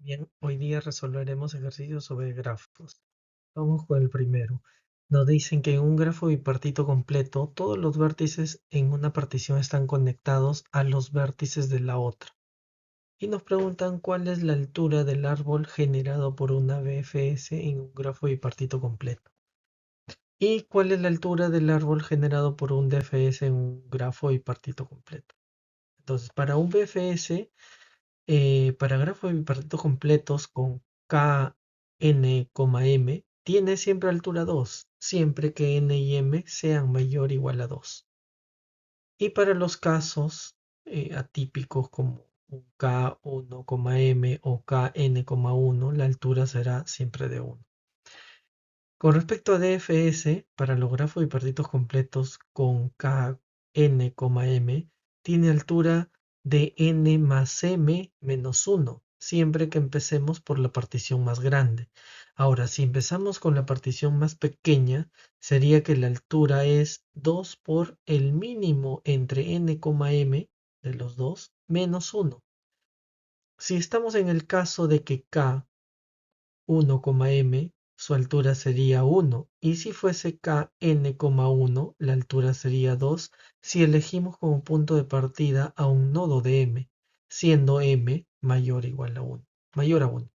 Bien, hoy día resolveremos ejercicios sobre grafos. Vamos con el primero. Nos dicen que en un grafo bipartito completo, todos los vértices en una partición están conectados a los vértices de la otra. Y nos preguntan cuál es la altura del árbol generado por una BFS en un grafo bipartito completo. Y cuál es la altura del árbol generado por un DFS en un grafo bipartito completo. Entonces, para un BFS, para grafos bipartitos completos con K, N, M, tiene siempre altura 2, siempre que N y M sean mayor o igual a 2. Y para los casos atípicos como un K1, M o KN,1, la altura será siempre de 1. Con respecto a DFS, para los grafos bipartitos completos con K, N, M, tiene altura de n más m menos 1, siempre que empecemos por la partición más grande. Ahora, si empezamos con la partición más pequeña, sería que la altura es 2 por el mínimo entre n, m de los dos menos 1. Si estamos en el caso de que K 1, m, su altura sería 1, y si fuese k n,1, la altura sería 2 si elegimos como punto de partida a un nodo de m, siendo m mayor o igual a 1, mayor a 1.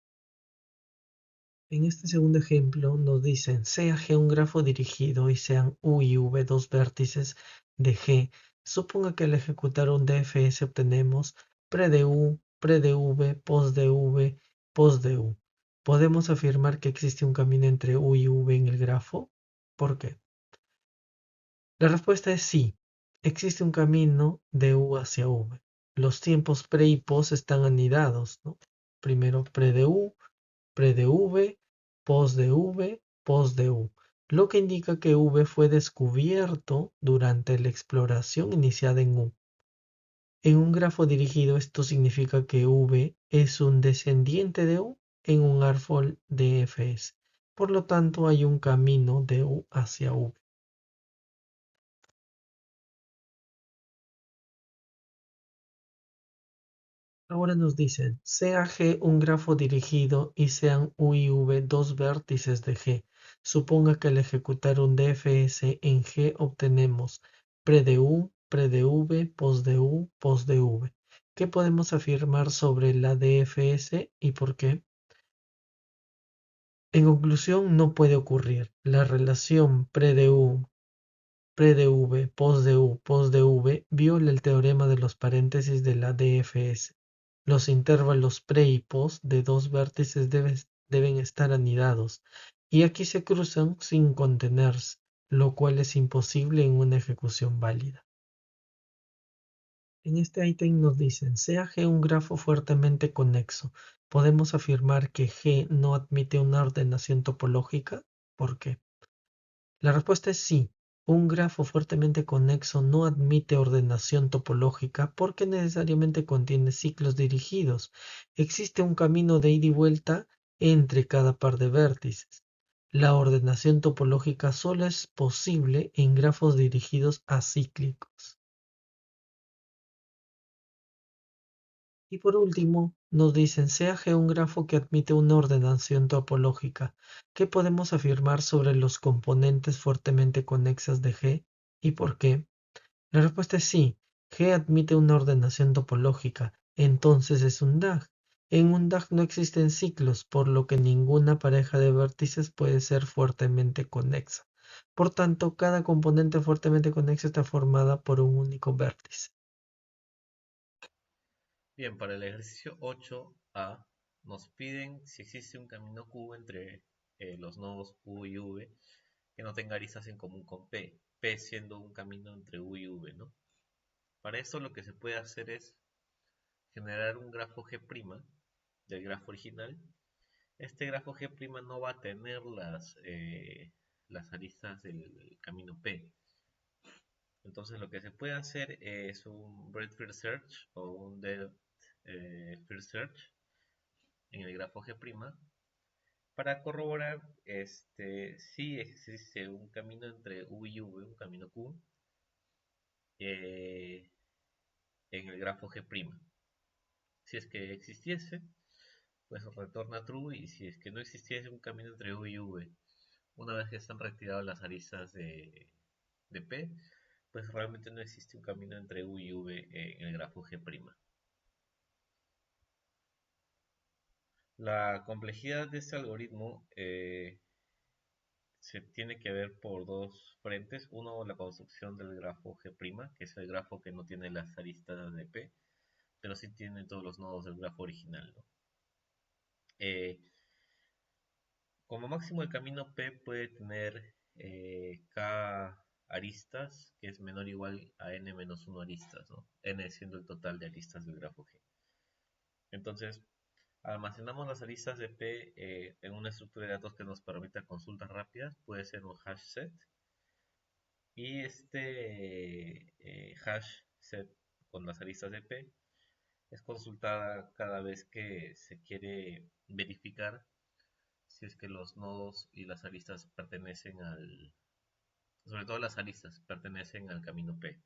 En este segundo ejemplo nos dicen, sea G un grafo dirigido y sean U y V dos vértices de G. Suponga que al ejecutar un DFS obtenemos pre de U, pre de V, pos de V, pos de U. ¿Podemos afirmar que existe un camino entre U y V en el grafo? ¿Por qué? La respuesta es sí. Existe un camino de U hacia V. Los tiempos pre y pos están anidados, ¿no? Primero pre de U, pre de V, pos de V, pos de U, lo que indica que V fue descubierto durante la exploración iniciada en U. En un grafo dirigido esto significa que V es un descendiente de U en un árbol de FS. Por lo tanto, hay un camino de U hacia V. Ahora nos dicen, sea G un grafo dirigido y sean U y V dos vértices de G. Suponga que al ejecutar un DFS en G obtenemos pre de U, pre de V, pos de U, pos de V. ¿Qué podemos afirmar sobre la DFS y por qué? En conclusión, no puede ocurrir. La relación pre de U, pre de V, pos de U, pos de V viola el teorema de los paréntesis de la DFS. Los intervalos pre y pos de dos vértices deben estar anidados, y aquí se cruzan sin contenerse, lo cual es imposible en una ejecución válida. En este ítem nos dicen, sea G un grafo fuertemente conexo, ¿podemos afirmar que G no admite una ordenación topológica? ¿Por qué? La respuesta es sí. Un grafo fuertemente conexo no admite ordenación topológica porque necesariamente contiene ciclos dirigidos. Existe un camino de ida y vuelta entre cada par de vértices. La ordenación topológica solo es posible en grafos dirigidos acíclicos. Y por último, nos dicen, sea G un grafo que admite una ordenación topológica. ¿Qué podemos afirmar sobre los componentes fuertemente conexas de G y por qué? La respuesta es sí. G admite una ordenación topológica, entonces es un DAG. En un DAG no existen ciclos, por lo que ninguna pareja de vértices puede ser fuertemente conexa. Por tanto, cada componente fuertemente conexa está formada por un único vértice. Bien, para el ejercicio 8A nos piden si existe un camino Q entre los nodos U y V que no tenga aristas en común con P, P siendo un camino entre U y V, ¿no? Para esto lo que se puede hacer es generar un grafo G' del grafo original. Este grafo G' no va a tener las aristas del camino P. Entonces lo que se puede hacer es un breadth first search o un depth first search en el grafo G' para corroborar si existe un camino entre U y V, un camino Q, en el grafo G'. Si es que existiese, pues retorna true, y si es que no existiese un camino entre U y V, una vez que están retiradas las aristas de P, pues realmente no existe un camino entre U y V en el grafo G'. La complejidad de este algoritmo se tiene que ver por dos frentes. Uno, la construcción del grafo G', que es el grafo que no tiene las aristas de P, pero sí tiene todos los nodos del grafo original, ¿no? Eh, Como máximo el camino P puede tener K aristas, que es menor o igual a n menos 1 aristas, ¿no? N siendo el total de aristas del grafo G. Entonces, almacenamos las aristas de P en una estructura de datos que nos permita consultas rápidas, puede ser un hash set, y este hash set con las aristas de P es consultada cada vez que se quiere verificar si es que los nodos y las aristas pertenecen sobre todo las aristas pertenecen al camino P.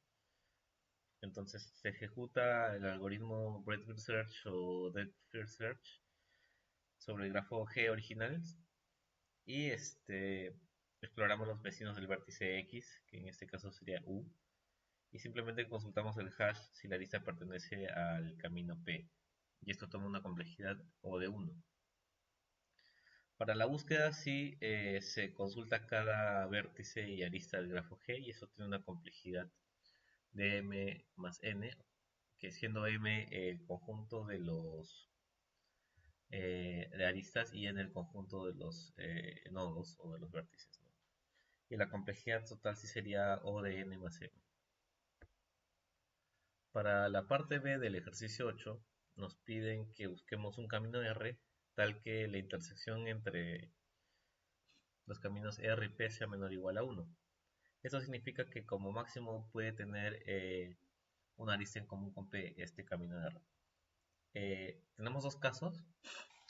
Entonces se ejecuta el algoritmo Breadth First Search o Depth First Search sobre el grafo G original, y exploramos los vecinos del vértice X, que en este caso sería U, y simplemente consultamos el hash si la lista pertenece al camino P, y esto toma una complejidad O de 1. Para la búsqueda sí se consulta cada vértice y arista del grafo G, y eso tiene una complejidad de m más n, que siendo m el conjunto de los de aristas y n el conjunto de los nodos o de los vértices, ¿no? Y la complejidad total sí sería O de n más m. Para la parte B del ejercicio 8 nos piden que busquemos un camino R tal que la intersección entre los caminos R y P sea menor o igual a 1. Esto significa que como máximo puede tener una arista en común con P este camino R. Tenemos dos casos.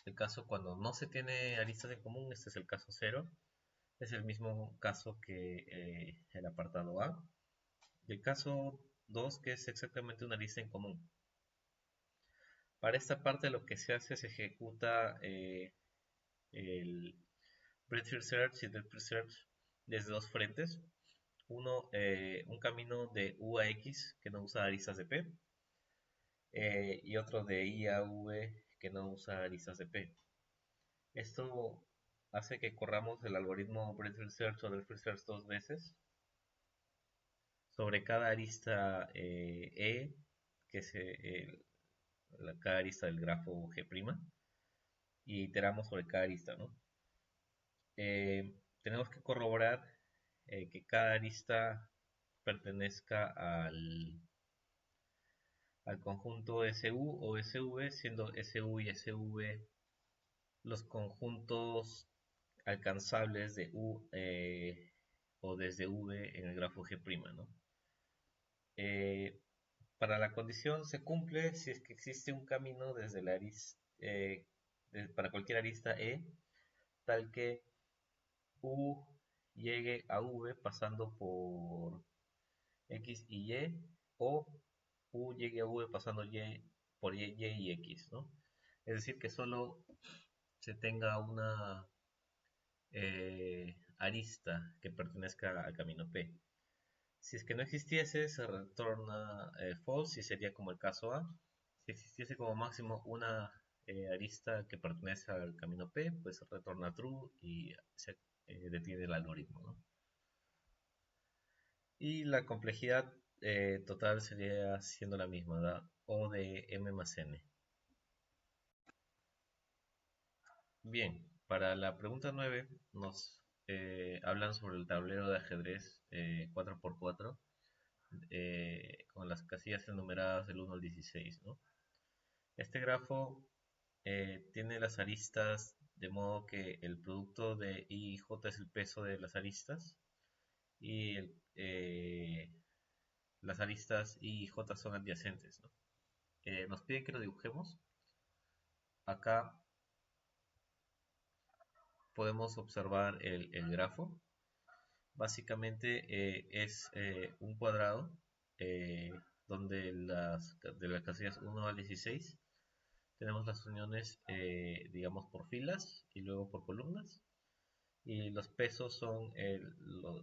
El caso cuando no se tiene aristas en común, este es el caso 0. Es el mismo caso que el apartado A. Y el caso 2, que es exactamente una arista en común. Para esta parte lo que se hace es ejecuta el Breadth First Search y Depth First Search desde dos frentes. Uno, un camino de U a X que no usa aristas de P, y otro de I a V que no usa aristas de P. Esto hace que corramos el algoritmo Breadth First Search o Depth First Search dos veces sobre cada arista que es cada arista del grafo G', y iteramos sobre cada arista, ¿no? Tenemos que corroborar que cada arista pertenezca al conjunto SU o SV, siendo SU y SV los conjuntos alcanzables de U o desde V en el grafo G', ¿no? Eh, para la condición se cumple si es que existe un camino desde la arista, para cualquier arista tal que U llegue a V pasando por X y Y, o U llegue a V pasando por Y y X, ¿no? Es decir, que solo se tenga una arista que pertenezca al camino P. Si es que no existiese, se retorna false y sería como el caso A. Si existiese como máximo una arista que pertenece al camino P, pues retorna true y se detiene el algoritmo, ¿no? Y la complejidad total sería siendo la misma, ¿verdad? O de m más n. Bien, para la pregunta 9 nos hablan sobre el tablero de ajedrez 4x4 con las casillas enumeradas del 1 al 16, ¿no? Este grafo tiene las aristas de modo que el producto de I y J es el peso de las aristas, y las aristas I y J son adyacentes, ¿no? Nos piden que lo dibujemos. Acá podemos observar el grafo. Básicamente es un cuadrado donde de las casillas 1 al 16 Tenemos las uniones, digamos, por filas y luego por columnas. Y los pesos son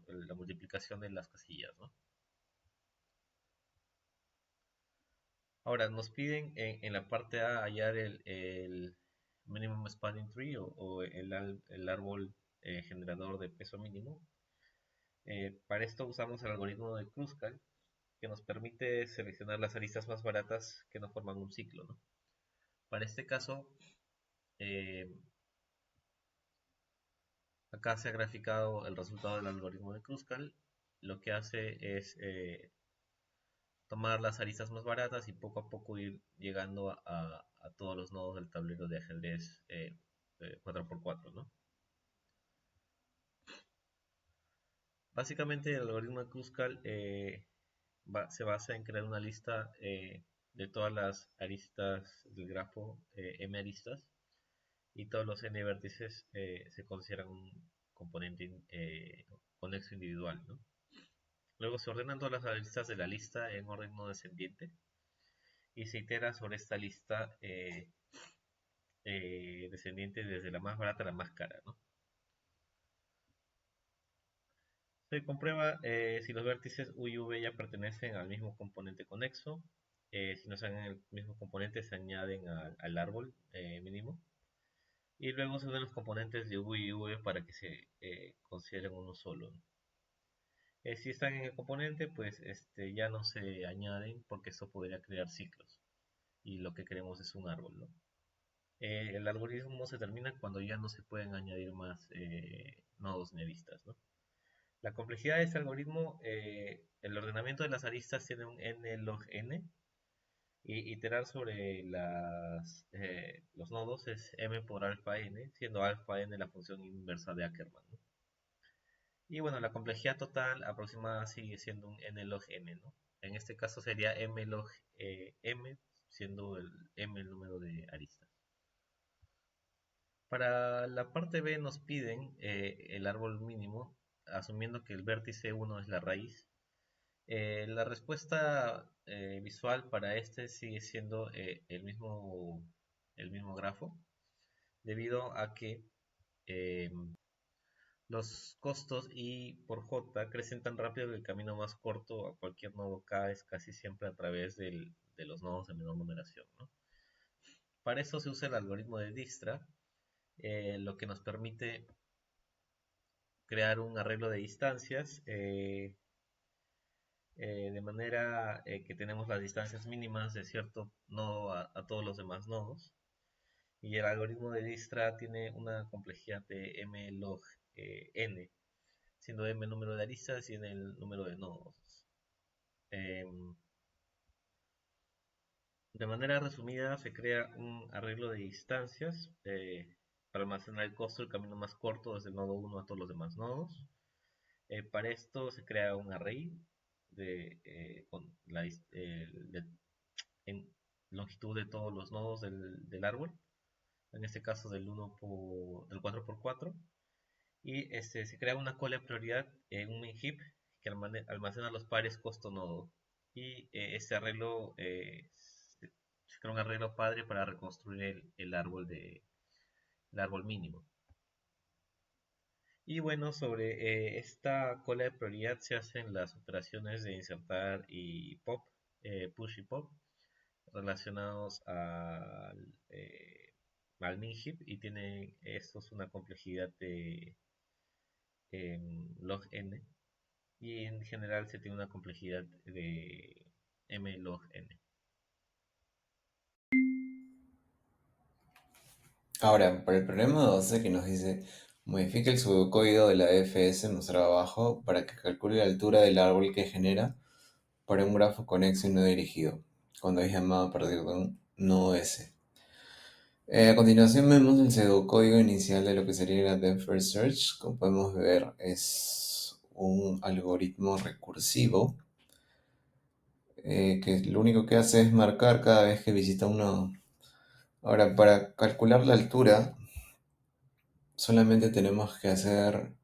la multiplicación de las casillas, ¿no? Ahora, nos piden en la parte A hallar el minimum spanning tree o el árbol generador de peso mínimo. Para esto usamos el algoritmo de Kruskal, que nos permite seleccionar las aristas más baratas que no forman un ciclo, ¿no? Para este caso, eh, acá se ha graficado el resultado del algoritmo de Kruskal. Lo que hace es tomar las aristas más baratas y poco a poco ir llegando a todos los nodos del tablero de ajedrez 4x4, ¿no? Básicamente el algoritmo de Kruskal se basa en crear una lista de todas las aristas del grafo, m aristas, y todos los n vértices se consideran un componente conexo individual, ¿no? Luego se ordenan todas las aristas de la lista en orden no descendiente y se itera sobre esta lista descendiente desde la más barata a la más cara, ¿no? Se comprueba si los vértices U y V ya pertenecen al mismo componente conexo. Si no son el mismo componente, se añaden al árbol mínimo. Y luego se unen los componentes de U y V para que se consideren uno solo, ¿no? Si están en el componente, pues ya no se añaden porque eso podría crear ciclos. Y lo que queremos es un árbol, ¿no? El algoritmo se termina cuando ya no se pueden añadir más nodos ni aristas, ¿no? La complejidad de este algoritmo, el ordenamiento de las aristas tiene un n log n, y iterar sobre los nodos es m por alfa n, siendo alfa n la función inversa de Ackermann, ¿no? Y bueno, la complejidad total aproximada sigue siendo un n log m, ¿no? En este caso sería m log m, siendo el m el número de aristas. Para la parte B nos piden el árbol mínimo, asumiendo que el vértice 1 es la raíz. La respuesta visual para este sigue siendo el mismo grafo, debido a que eh, los costos I por J crecen tan rápido que el camino más corto a cualquier nodo K es casi siempre a través de los nodos de menor numeración, ¿no? Para eso se usa el algoritmo de Dijkstra, lo que nos permite crear un arreglo de distancias de manera que tenemos las distancias mínimas de cierto nodo a todos los demás nodos. Y el algoritmo de Dijkstra tiene una complejidad de m log n, siendo m el número de aristas y n el número de nodos. Eh, de manera resumida, se crea un arreglo de distancias para almacenar el costo del camino más corto desde el nodo 1 a todos los demás nodos. Para esto se crea un array con en longitud de todos los nodos del árbol, en este caso del 4x4, y se crea una cola de prioridad en un main heap que almacena los pares costo nodo, y este arreglo se crea un arreglo padre para reconstruir el árbol mínimo. Y bueno, sobre esta cola de prioridad se hacen las operaciones de insertar y pop, push y pop, relacionados al min heap, y tiene estos una complejidad de log n, y en general se tiene una complejidad de m log n. Ahora, para el problema 12 que nos dice, modifique el pseudocódigo de la fs mostrado abajo para que calcule la altura del árbol que genera para un grafo conexo y no dirigido, cuando es llamado a partir de un nodo S. A continuación vemos el pseudocódigo inicial de lo que sería la Depth First Search. Como podemos ver, es un algoritmo recursivo que lo único que hace es marcar cada vez que visita un nodo. Ahora, para calcular la altura, solamente tenemos que hacer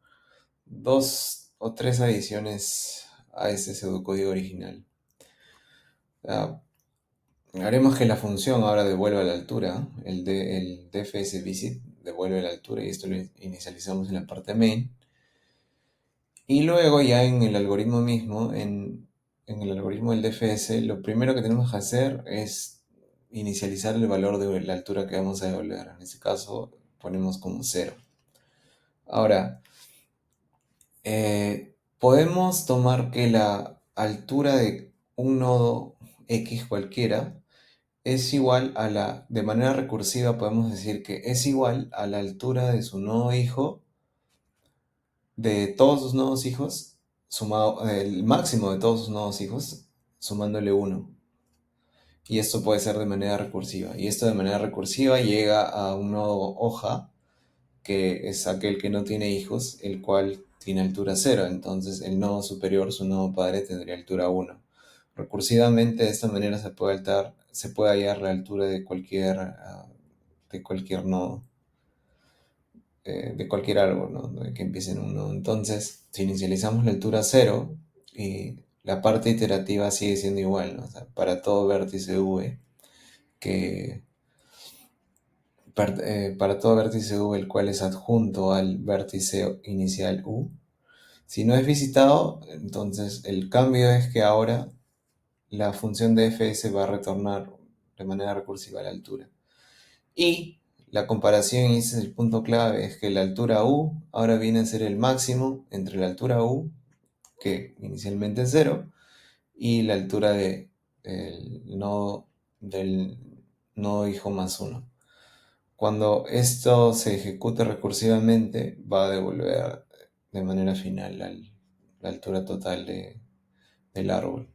dos o tres adiciones a ese pseudocódigo original. Ah, Haremos que la función ahora devuelva la altura, el dfs visit devuelve la altura y esto lo inicializamos en la parte main. Y luego ya en el algoritmo mismo, en el algoritmo del DFS, lo primero que tenemos que hacer es inicializar el valor de la altura que vamos a devolver. En este caso ponemos como 0. Ahora, podemos tomar que la altura de un nodo X cualquiera es igual a de manera recursiva podemos decir que es igual a la altura de su nodo hijo, de todos sus nodos hijos, sumado, el máximo de todos sus nodos hijos, sumándole 1. Y esto puede ser de manera recursiva. Y esto de manera recursiva llega a un nodo hoja, que es aquel que no tiene hijos, el cual tiene altura 0. Entonces el nodo superior, su nodo padre, tendría altura 1. Recursivamente de esta manera se puede hallar la altura de cualquier nodo, de cualquier árbol, ¿no? Que empiece en un nodo. Entonces, si inicializamos la altura 0, y la parte iterativa sigue siendo igual, ¿no? O sea, para todo vértice v, que para todo vértice v el cual es adjunto al vértice inicial u, si no es visitado, entonces el cambio es que ahora la función de fs va a retornar de manera recursiva a la altura. Y la comparación, y ese es el punto clave, es que la altura u ahora viene a ser el máximo entre la altura u, que inicialmente es 0, y la altura del nodo hijo más 1. Cuando esto se ejecute recursivamente, va a devolver de manera final la altura total del árbol,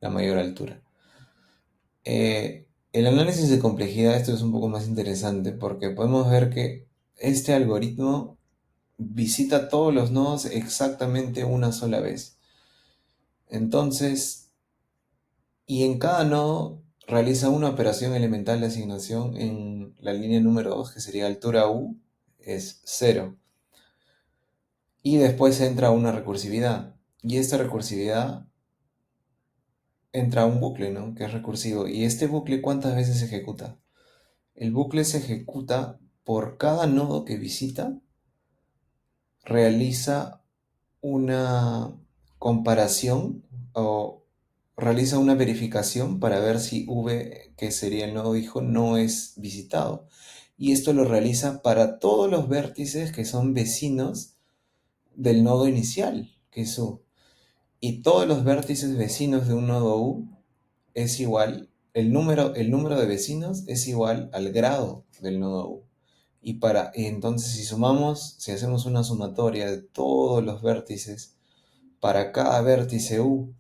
la mayor altura. El análisis de complejidad, esto es un poco más interesante porque podemos ver que este algoritmo visita todos los nodos exactamente una sola vez. Entonces, y en cada nodo realiza una operación elemental de asignación en la línea número 2, que sería altura u, es 0. Y después entra una recursividad. Y esta recursividad entra a un bucle, ¿no? Que es recursivo. ¿Y este bucle cuántas veces se ejecuta? El bucle se ejecuta por cada nodo que visita, realiza una comparación o realiza una verificación para ver si v, que sería el nodo hijo, no es visitado. Y esto lo realiza para todos los vértices que son vecinos del nodo inicial, que es u. Y todos los vértices vecinos de un nodo u es igual, el número de vecinos es igual al grado del nodo u. Y entonces si hacemos una sumatoria de todos los vértices, para cada vértice u,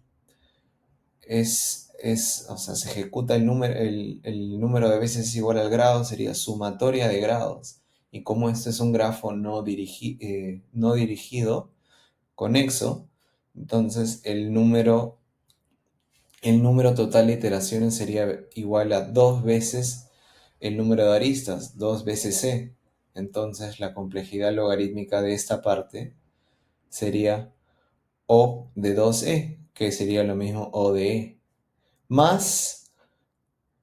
o sea, se ejecuta el número de veces igual al grado, sería sumatoria de grados. Y como este es un grafo no dirigido, conexo, entonces el número total de iteraciones sería igual a 2 veces el número de aristas, 2 veces c. Entonces la complejidad logarítmica de esta parte sería O de 2e, que sería lo mismo O de e, más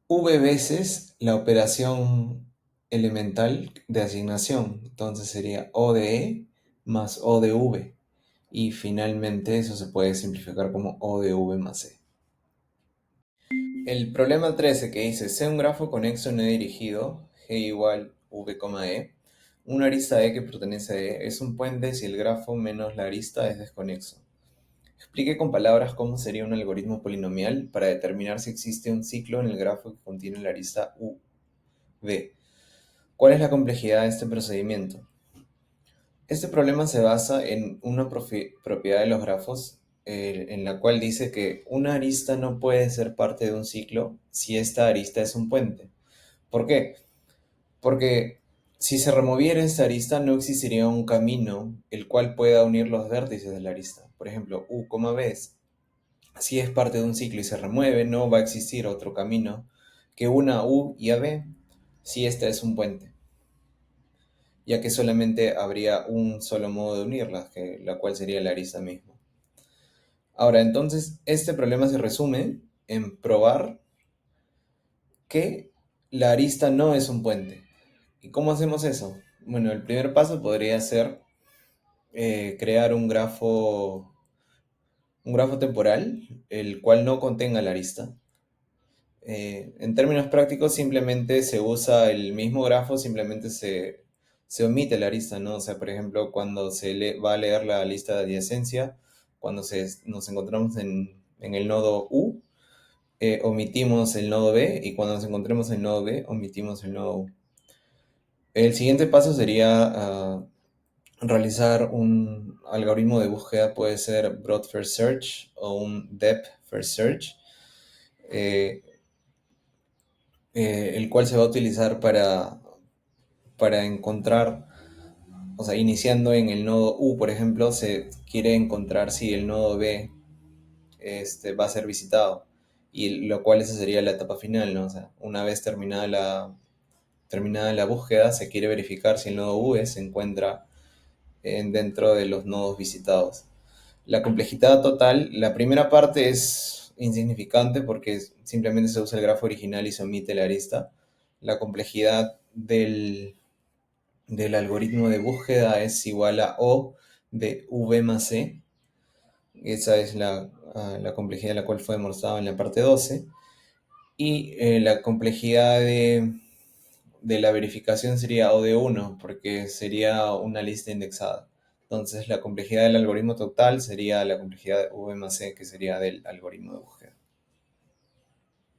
v veces la operación elemental de asignación. Entonces sería O de e más O de v. Y finalmente eso se puede simplificar como O de v más e. El problema 13 que dice, sea un grafo conexo no dirigido, G igual V, E, una arista E que pertenece a E es un puente si el grafo menos la arista es desconexo. Explique con palabras cómo sería un algoritmo polinomial para determinar si existe un ciclo en el grafo que contiene la arista V. ¿Cuál es la complejidad de este procedimiento? Este problema se basa en una propiedad de los grafos en la cual dice que una arista no puede ser parte de un ciclo si esta arista es un puente. ¿Por qué? Porque si se removiera esta arista no existiría un camino el cual pueda unir los vértices de la arista. Por ejemplo, U, B, si es parte de un ciclo y se remueve, no va a existir otro camino que una a U y a B si esta es un puente, ya que solamente habría un solo modo de unirlas, la cual sería la arista misma. Ahora, entonces, este problema se resume en probar que la arista no es un puente. ¿Y cómo hacemos eso? Bueno, el primer paso podría ser crear un grafo temporal, el cual no contenga la arista. En términos prácticos, simplemente se usa el mismo grafo, simplemente se omite la arista, ¿no? O sea, por ejemplo, cuando va a leer la lista de adyacencia, cuando nos encontramos en el nodo U, omitimos el nodo B, y cuando nos encontremos en el nodo B, omitimos el nodo U. El siguiente paso sería realizar un algoritmo de búsqueda, puede ser Broad First Search o un Depth First Search, eh, el cual se va a utilizar para encontrar, o sea, iniciando en el nodo U, por ejemplo, se quiere encontrar si el nodo B va a ser visitado, y lo cual esa sería la etapa final, ¿no? O sea, una vez terminada la búsqueda, se quiere verificar si el nodo U se encuentra dentro de los nodos visitados. La complejidad total, la primera parte es insignificante porque simplemente se usa el grafo original y se omite la arista. La complejidad del algoritmo de búsqueda es igual a O de V más C. Esa es la complejidad la cual fue demostrada en la parte 12. Y la complejidad de la verificación sería O de 1, porque sería una lista indexada. Entonces la complejidad del algoritmo total sería la complejidad de V más C, que sería del algoritmo de búsqueda.